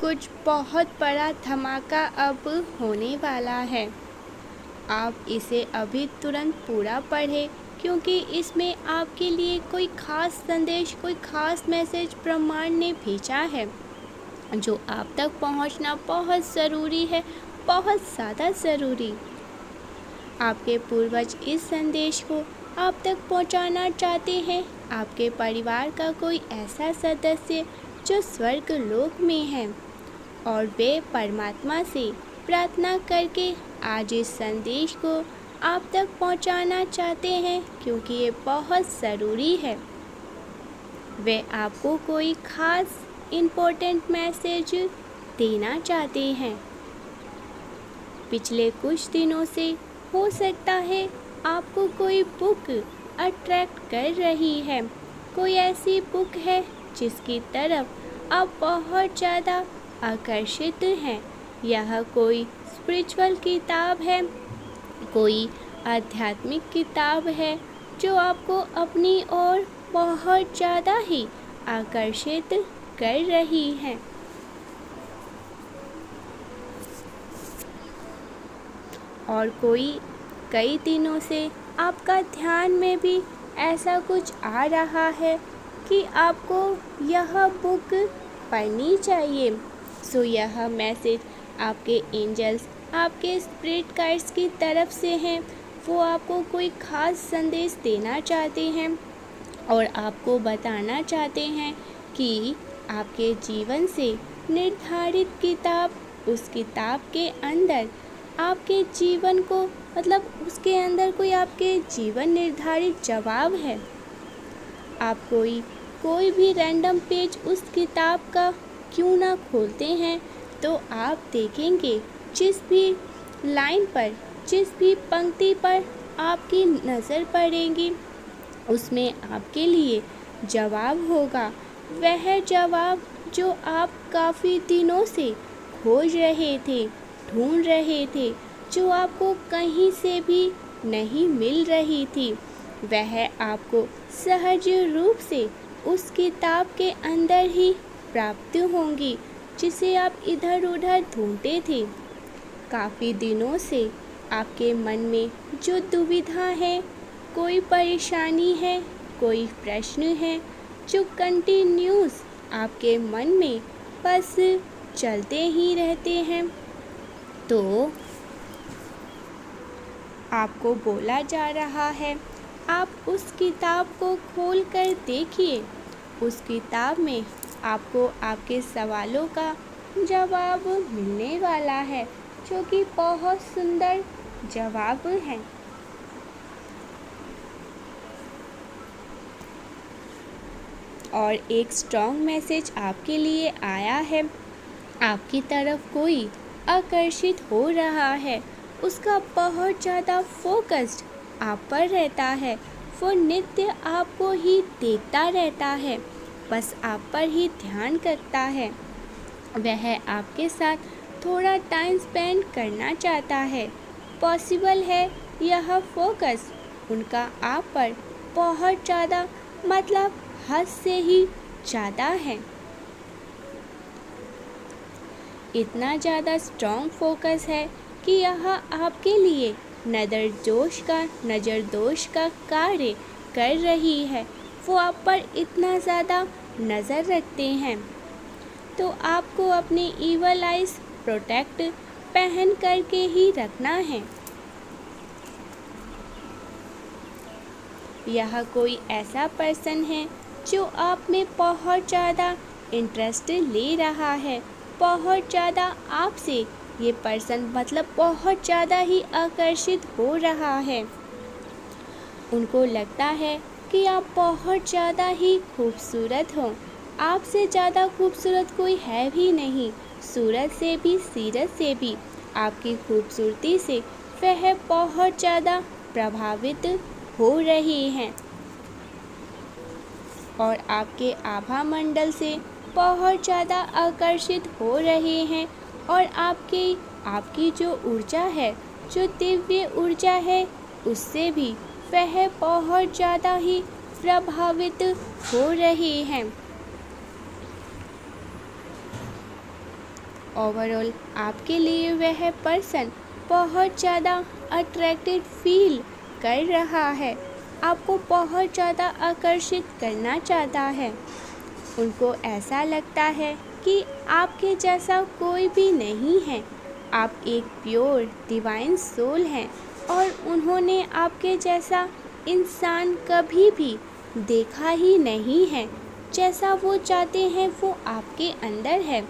कुछ बहुत बड़ा धमाका अब होने वाला है। आप इसे अभी तुरंत पूरा पढ़ें क्योंकि इसमें आपके लिए कोई ख़ास संदेश, कोई ख़ास मैसेज ब्रह्मांड ने भेजा है जो आप तक पहुंचना बहुत ज़रूरी है, बहुत ज़्यादा ज़रूरी। आपके पूर्वज इस संदेश को आप तक पहुंचाना चाहते हैं। आपके परिवार का कोई ऐसा सदस्य जो स्वर्ग लोक में है और वे परमात्मा से प्रार्थना करके आज इस संदेश को आप तक पहुंचाना चाहते हैं क्योंकि ये बहुत ज़रूरी है। वे आपको कोई ख़ास इम्पोर्टेंट मैसेज देना चाहते हैं। पिछले कुछ दिनों से हो सकता है आपको कोई बुक अट्रैक्ट कर रही है। कोई ऐसी बुक है जिसकी तरफ आप बहुत ज़्यादा आकर्षित हैं। यह कोई स्पिरिचुअल किताब है, कोई आध्यात्मिक किताब है जो आपको अपनी ओर बहुत ज़्यादा ही आकर्षित कर रही है। और कई दिनों से आपका ध्यान में भी ऐसा कुछ आ रहा है कि आपको यह बुक पढ़नी चाहिए। सो यह मैसेज आपके एंजल्स, आपके स्पिरिट गाइड्स की तरफ से हैं। वो आपको कोई ख़ास संदेश देना चाहते हैं और आपको बताना चाहते हैं कि आपके जीवन से निर्धारित किताब, उस किताब के अंदर आपके जीवन को, मतलब उसके अंदर कोई आपके जीवन निर्धारित जवाब है। आप कोई भी रैंडम पेज उस किताब का क्यों ना खोलते हैं तो आप देखेंगे जिस भी लाइन पर, जिस भी पंक्ति पर आपकी नज़र पड़ेगी उसमें आपके लिए जवाब होगा। वह जवाब जो आप काफ़ी दिनों से खोज रहे थे, ढूंढ रहे थे, जो आपको कहीं से भी नहीं मिल रही थी, वह आपको सहज रूप से उस किताब के अंदर ही प्राप्त होंगी जिसे आप इधर उधर ढूंढते थे। काफ़ी दिनों से आपके मन में जो दुविधा है, कोई परेशानी है, कोई प्रश्न है जो कंटिन्यूस आपके मन में बस चलते ही रहते हैं, तो आपको बोला जा रहा है आप उस किताब को खोल कर देखिए। उस किताब में आपको आपके सवालों का जवाब मिलने वाला है जो कि बहुत सुंदर जवाब है। और एक स्ट्रॉन्ग मैसेज आपके लिए आया है। आपकी तरफ कोई आकर्षित हो रहा है, उसका बहुत ज़्यादा फोकस्ड आप पर रहता है। वो नित्य आपको ही देखता रहता है, बस आप पर ही ध्यान करता है। वह आपके साथ थोड़ा टाइम स्पेंड करना चाहता है। पॉसिबल है यह फोकस उनका आप पर बहुत ज़्यादा, मतलब हद से ही ज़्यादा है। इतना ज़्यादा स्ट्रॉन्ग फोकस है कि यह आपके लिए नज़र दोष का कार्य कर रही है। वो आप पर इतना ज़्यादा नज़र रखते हैं तो आपको अपने ईवल आइज प्रोटेक्ट पहन करके ही रखना है। यह कोई ऐसा पर्सन है जो आप में बहुत ज़्यादा इंटरेस्ट ले रहा है, बहुत ज़्यादा आपसे ये पर्सन, मतलब बहुत ज़्यादा ही आकर्षित हो रहा है। उनको लगता है कि आप बहुत ज़्यादा ही खूबसूरत हो। आपसे ज़्यादा खूबसूरत कोई है भी नहीं। सूरत से भी, सीरत से भी आपकी खूबसूरती से वह बहुत ज़्यादा प्रभावित हो रही हैं और आपके आभा मंडल से बहुत ज़्यादा आकर्षित हो रहे हैं। और आपकी जो ऊर्जा है, जो दिव्य ऊर्जा है, उससे भी वह बहुत ज़्यादा ही प्रभावित हो रही हैं। ओवरऑल आपके लिए वह पर्सन बहुत ज़्यादा अट्रैक्टेड फील कर रहा है, आपको बहुत ज़्यादा आकर्षित करना चाहता है। उनको ऐसा लगता है कि आपके जैसा कोई भी नहीं है, आप एक प्योर डिवाइन सोल हैं और उन्होंने आपके जैसा इंसान कभी भी देखा ही नहीं है। जैसा वो चाहते हैं वो आपके अंदर है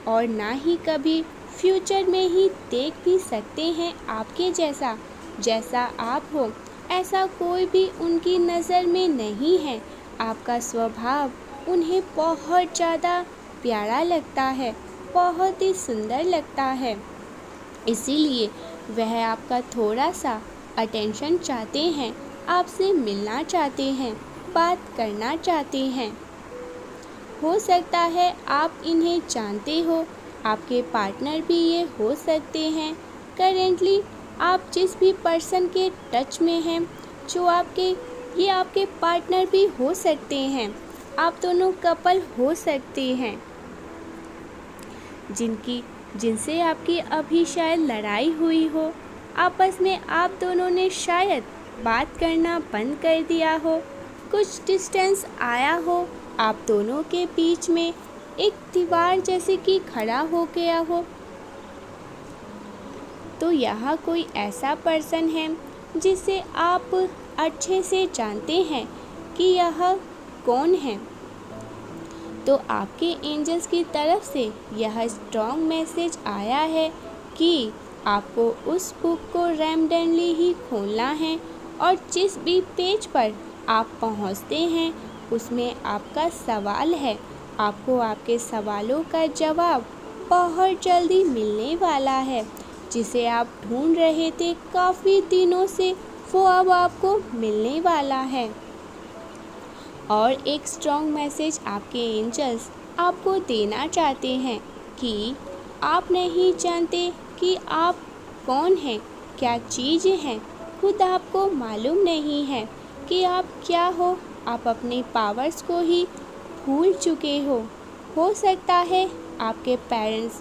और ना ही कभी फ्यूचर में ही देख भी सकते हैं आपके जैसा। जैसा आप हो ऐसा कोई भी उनकी नज़र में नहीं है। आपका स्वभाव उन्हें बहुत ज़्यादा प्यारा लगता है, बहुत ही सुंदर लगता है, इसीलिए वह आपका थोड़ा सा अटेंशन चाहते हैं, आपसे मिलना चाहते हैं, बात करना चाहते हैं। हो सकता है आप इन्हें जानते हो, आपके पार्टनर भी ये हो सकते हैं। करेंटली आप जिस भी पर्सन के टच में हैं, जो ये आपके पार्टनर भी हो सकते हैं। आप दोनों कपल हो सकते हैं जिनसे आपकी अभी शायद लड़ाई हुई हो। आपस में आप दोनों ने शायद बात करना बंद कर दिया हो, कुछ डिस्टेंस आया हो, आप दोनों के बीच में एक दीवार जैसे कि खड़ा हो गया हो। तो यहाँ कोई ऐसा पर्सन है जिसे आप अच्छे से जानते हैं कि यह कौन है। तो आपके एंजल्स की तरफ से यह स्ट्रॉन्ग मैसेज आया है कि आपको उस बुक को रैंडमली ही खोलना है और जिस भी पेज पर आप पहुंचते हैं उसमें आपका सवाल है। आपको आपके सवालों का जवाब बहुत जल्दी मिलने वाला है, जिसे आप ढूंढ रहे थे काफ़ी दिनों से, वो अब आपको मिलने वाला है। और एक स्ट्रॉन्ग मैसेज आपके एंजल्स आपको देना चाहते हैं कि आप नहीं जानते कि आप कौन हैं, क्या चीज़ें हैं, खुद आपको मालूम नहीं है कि आप क्या हो। आप अपने पावर्स को ही भूल चुके हो सकता है आपके पेरेंट्स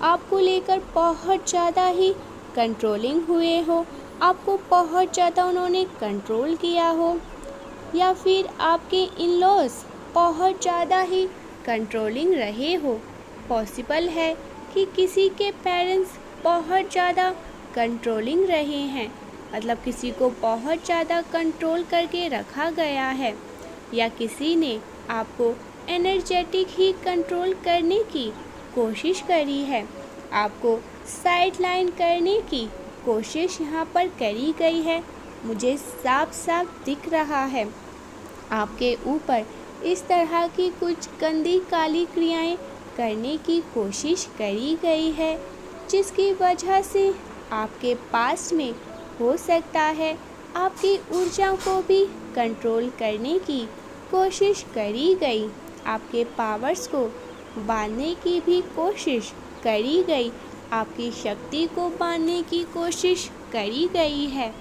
आपको लेकर बहुत ज़्यादा ही कंट्रोलिंग हुए हो, आपको बहुत ज़्यादा उन्होंने कंट्रोल किया हो, या फिर आपके इन-लॉज बहुत ज़्यादा ही कंट्रोलिंग रहे हो। पॉसिबल है कि किसी के पेरेंट्स बहुत ज़्यादा कंट्रोलिंग रहे हैं, किसी को बहुत ज़्यादा कंट्रोल करके रखा गया है, या किसी ने आपको एनर्जेटिक ही कंट्रोल करने की कोशिश करी है, आपको साइडलाइन करने की कोशिश यहाँ पर करी गई है। मुझे साफ साफ दिख रहा है आपके ऊपर इस तरह की कुछ गंदी काली क्रियाएं करने की कोशिश करी गई है, जिसकी वजह से आपके पास्ट में हो सकता है आपकी ऊर्जा को भी कंट्रोल करने की कोशिश करी गई, आपके पावर्स को बांधने की भी कोशिश करी गई, आपकी शक्ति को बांधने की कोशिश करी गई है।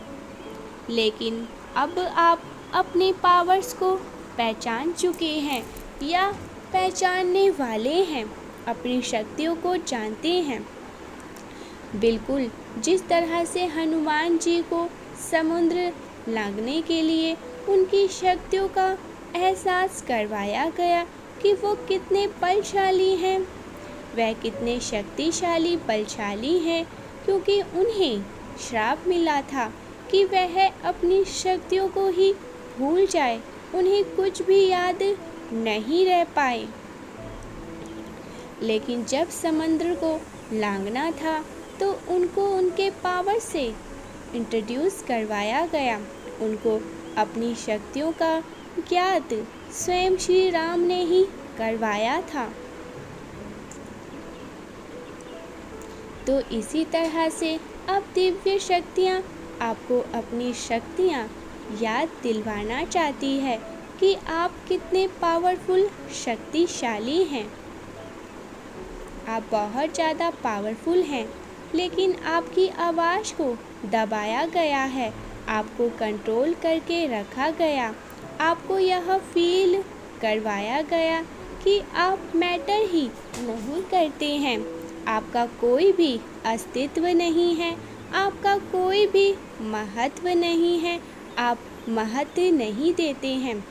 लेकिन अब आप अपने पावर्स को पहचान चुके हैं या पहचानने वाले हैं, अपनी शक्तियों को जानते हैं। बिल्कुल जिस तरह से हनुमान जी को समुद्र लांघने के लिए उनकी शक्तियों का एहसास करवाया गया कि वो कितने बलशाली हैं, वह कितने शक्तिशाली बलशाली हैं, क्योंकि उन्हें श्राप मिला था कि वह अपनी शक्तियों को ही भूल जाए, उन्हें कुछ भी याद नहीं रह पाए। लेकिन जब समुद्र को लांघना था तो उनको उनके पावर से इंट्रोड्यूस करवाया गया, उनको अपनी शक्तियों का ज्ञात स्वयं श्री राम ने ही करवाया था। तो इसी तरह से अब दिव्य शक्तियाँ आपको अपनी शक्तियाँ याद दिलवाना चाहती है कि आप कितने पावरफुल शक्तिशाली हैं। आप बहुत ज़्यादा पावरफुल हैं, लेकिन आपकी आवाज़ को दबाया गया है, आपको कंट्रोल करके रखा गया, आपको यह फील करवाया गया कि आप मैटर ही नहीं करते हैं, आपका कोई भी अस्तित्व नहीं है, आपका कोई भी महत्व नहीं है, आप महत्व नहीं देते हैं।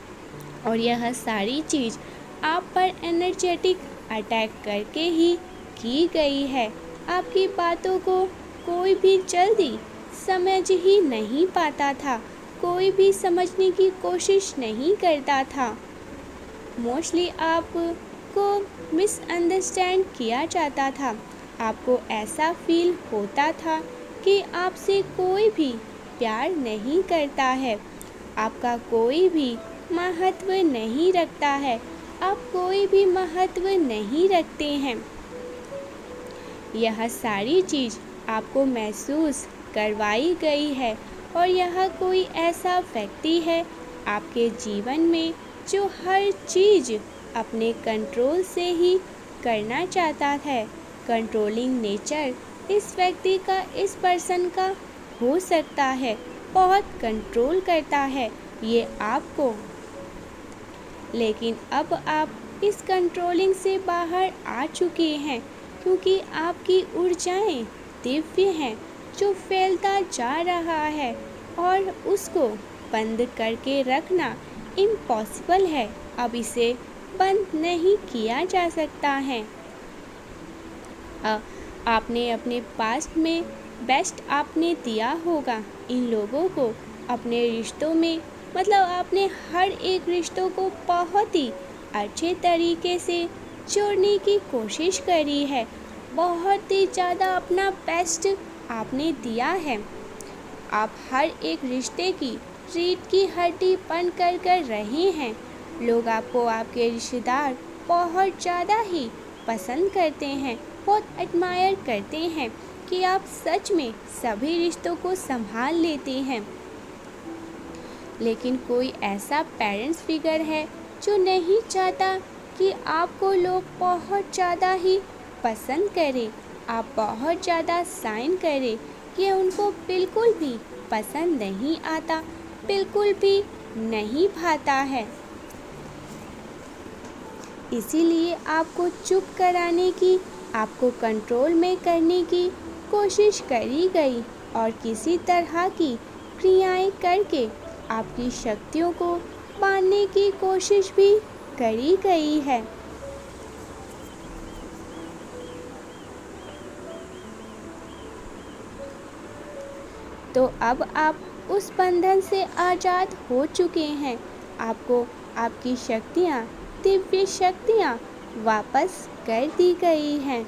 और यह सारी चीज़ आप पर एनर्जेटिक अटैक करके ही की गई है। आपकी बातों को कोई भी जल्दी समझ ही नहीं पाता था, कोई भी समझने की कोशिश नहीं करता था। मोस्टली आपको मिसअंडरस्टैंड किया जाता था। आपको ऐसा फील होता था कि आपसे कोई भी प्यार नहीं करता है, आपका कोई भी महत्व नहीं रखता है, आप कोई भी महत्व नहीं रखते हैं। यह सारी चीज़ आपको महसूस करवाई गई है और यह कोई ऐसा व्यक्ति है आपके जीवन में जो हर चीज़ अपने कंट्रोल से ही करना चाहता है। कंट्रोलिंग नेचर इस व्यक्ति का, इस पर्सन का हो सकता है, बहुत कंट्रोल करता है ये आपको। लेकिन अब आप इस कंट्रोलिंग से बाहर आ चुके हैं, क्योंकि आपकी ऊर्जाएं दिव्य हैं जो फैलता जा रहा है और उसको बंद करके रखना इम्पॉसिबल है। अब इसे बंद नहीं किया जा सकता है। आपने अपने पास्ट में बेस्ट आपने दिया होगा इन लोगों को अपने रिश्तों में, मतलब आपने हर एक रिश्तों को बहुत ही अच्छे तरीके से जोड़ने की कोशिश करी है, बहुत ही ज़्यादा अपना बेस्ट आपने दिया है। आप हर एक रिश्ते की रीढ़ की हड्डी बन कर रहे हैं। लोग आपको, आपके रिश्तेदार बहुत ज़्यादा ही पसंद करते हैं, बहुत एडमायर करते हैं कि आप सच में सभी रिश्तों को संभाल लेते हैं। लेकिन कोई ऐसा पेरेंट्स फिगर है जो नहीं चाहता कि आपको लोग बहुत ज़्यादा ही पसंद करें, आप बहुत ज़्यादा साइन करें। ये उनको बिल्कुल भी पसंद नहीं आता, बिल्कुल भी नहीं भाता है। इसीलिए आपको चुप कराने की, आपको कंट्रोल में करने की कोशिश करी गई और किसी तरह की क्रियाएं करके आपकी शक्तियों को बांधने की कोशिश भी करी गई है। तो अब आप उस बंधन से आज़ाद हो चुके हैं। आपको आपकी शक्तियाँ, दिव्य शक्तियाँ वापस कर दी गई हैं।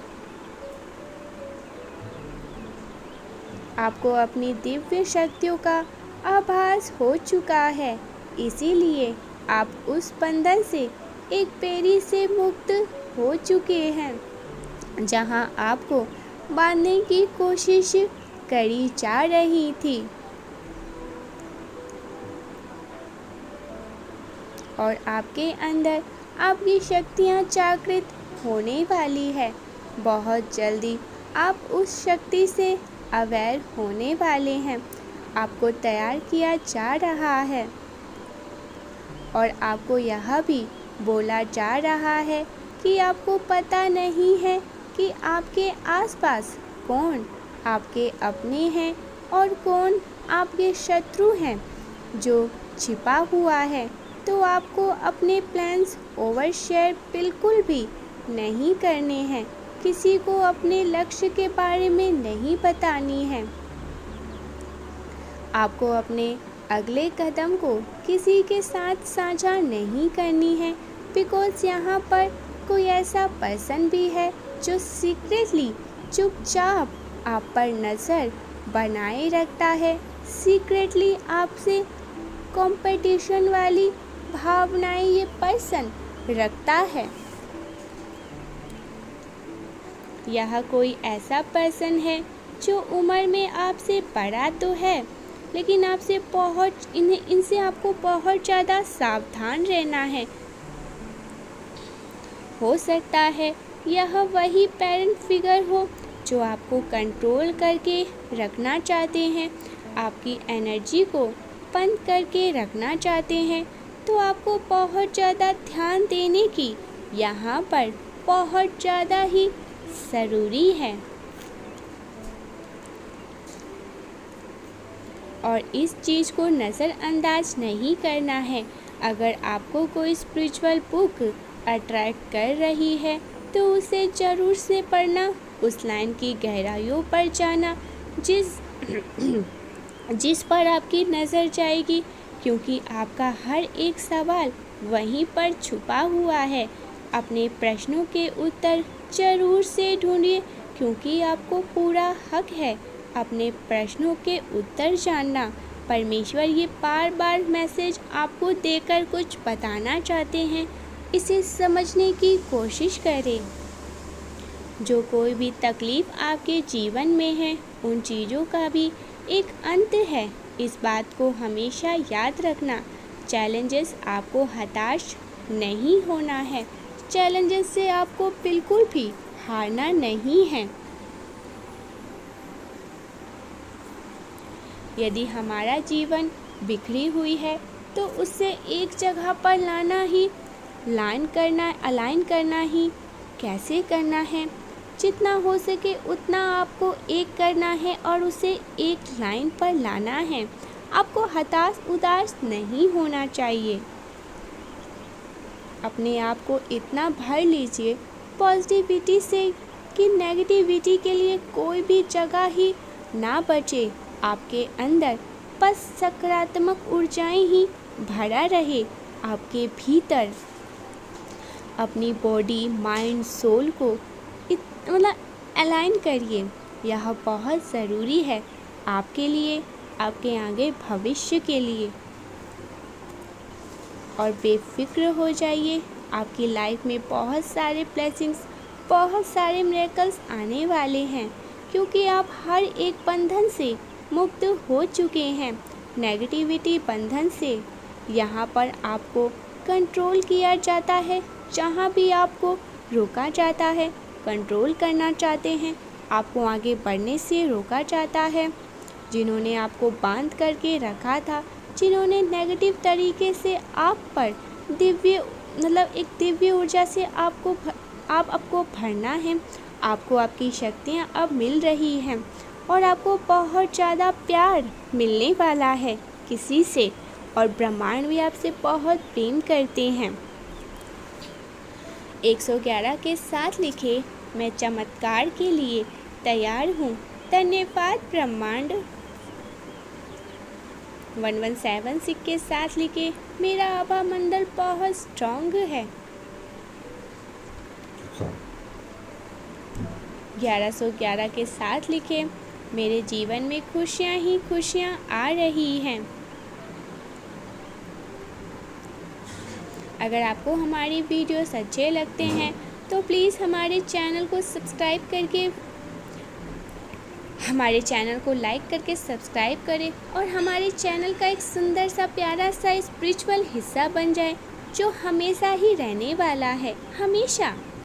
आपको अपनी दिव्य शक्तियों का आभास हो चुका है, इसीलिए आप उस बंधन से एक बेरी से मुक्त हो चुके हैं जहां आपको बांधने की कोशिश करी जा रही थी। और आपके अंदर आपकी शक्तियाँ जागृत होने वाली है। बहुत जल्दी आप उस शक्ति से अवेयर होने वाले हैं। आपको तैयार किया जा रहा है और आपको यह भी बोला जा रहा है कि आपको पता नहीं है कि आपके आसपास कौन आपके अपने हैं और कौन आपके शत्रु हैं जो छिपा हुआ है। तो आपको अपने प्लान्स ओवरशेयर बिल्कुल भी नहीं करने हैं, किसी को अपने लक्ष्य के बारे में नहीं बतानी है। आपको अपने अगले कदम को किसी के साथ साझा नहीं करनी है, बिकॉज़ यहाँ पर कोई ऐसा पर्सन भी है जो सीक्रेटली चुपचाप आप पर नज़र बनाए रखता है, सीक्रेटली आपसे कंपटीशन वाली भावनाएं ये पर्सन रखता है। यह कोई ऐसा पर्सन है जो उम्र में आपसे बड़ा तो है, लेकिन आपसे इनसे आपको बहुत ज़्यादा सावधान रहना है। हो सकता है यह वही पेरेंट फिगर हो जो आपको कंट्रोल करके रखना चाहते हैं, आपकी एनर्जी को बंद करके रखना चाहते हैं। तो आपको बहुत ज़्यादा ध्यान देने की यहाँ पर बहुत ज़्यादा ही ज़रूरी है। और इस चीज़ को नज़रअंदाज नहीं करना है। अगर आपको कोई स्पिरिचुअल बुक अट्रैक्ट कर रही है तो उसे ज़रूर से पढ़ना, उस लाइन की गहराइयों पर जाना जिस पर आपकी नज़र जाएगी, क्योंकि आपका हर एक सवाल वहीं पर छुपा हुआ है। अपने प्रश्नों के उत्तर ज़रूर से ढूंढिए, क्योंकि आपको पूरा हक है अपने प्रश्नों के उत्तर जानना। परमेश्वर ये बार बार मैसेज आपको देकर कुछ बताना चाहते हैं, इसे समझने की कोशिश करें। जो कोई भी तकलीफ़ आपके जीवन में है, उन चीज़ों का भी एक अंत है। इस बात को हमेशा याद रखना। चैलेंजेस आपको हताश नहीं होना है। चैलेंजेस से आपको बिल्कुल भी हारना नहीं है। यदि हमारा जीवन बिखरी हुई है तो उससे एक जगह पर अलाइन करना ही कैसे करना है। जितना हो सके उतना आपको एक करना है और उसे एक लाइन पर लाना है। आपको हताश उदास नहीं होना चाहिए। अपने आप को इतना भर लीजिए पॉजिटिविटी से कि नेगेटिविटी के लिए कोई भी जगह ही ना बचे। आपके अंदर बस सकारात्मक ऊर्जाएं ही भरा रहे आपके भीतर। अपनी बॉडी, माइंड, सोल को अलाइन करिए। यह बहुत ज़रूरी है आपके लिए, आपके आगे भविष्य के लिए। और बेफिक्र हो जाइए, आपकी लाइफ में बहुत सारे ब्लेसिंग्स, बहुत सारे मिरेकल्स आने वाले हैं, क्योंकि आप हर एक बंधन से मुक्त हो चुके हैं। नेगेटिविटी बंधन से यहाँ पर आपको कंट्रोल किया जाता है। जहाँ भी आपको रोका जाता है, कंट्रोल करना चाहते हैं, आपको आगे बढ़ने से रोका जाता है। जिन्होंने आपको बांध करके रखा था, जिन्होंने नेगेटिव तरीके से आप पर एक दिव्य ऊर्जा से आपको भरना है। आपको आपकी शक्तियाँ अब मिल रही हैं और आपको बहुत ज़्यादा प्यार मिलने वाला है किसी से, और ब्रह्मांड भी आपसे बहुत प्रेम करते हैं। 111 के साथ लिखे, मैं चमत्कार के लिए तैयार हूँ। धन्यवाद ब्रह्मांड। 1176 के साथ लिखे, मेरा आभा मंडल बहुत स्ट्रॉन्ग है। 1111 के साथ लिखे, मेरे जीवन में खुशियाँ ही खुशियाँ आ रही हैं। अगर आपको हमारी वीडियोस अच्छे लगते हैं तो प्लीज़ हमारे चैनल को सब्सक्राइब करके, हमारे चैनल को लाइक करके सब्सक्राइब करें और हमारे चैनल का एक सुंदर सा प्यारा सा स्पिरिचुअल हिस्सा बन जाए, जो हमेशा ही रहने वाला है, हमेशा।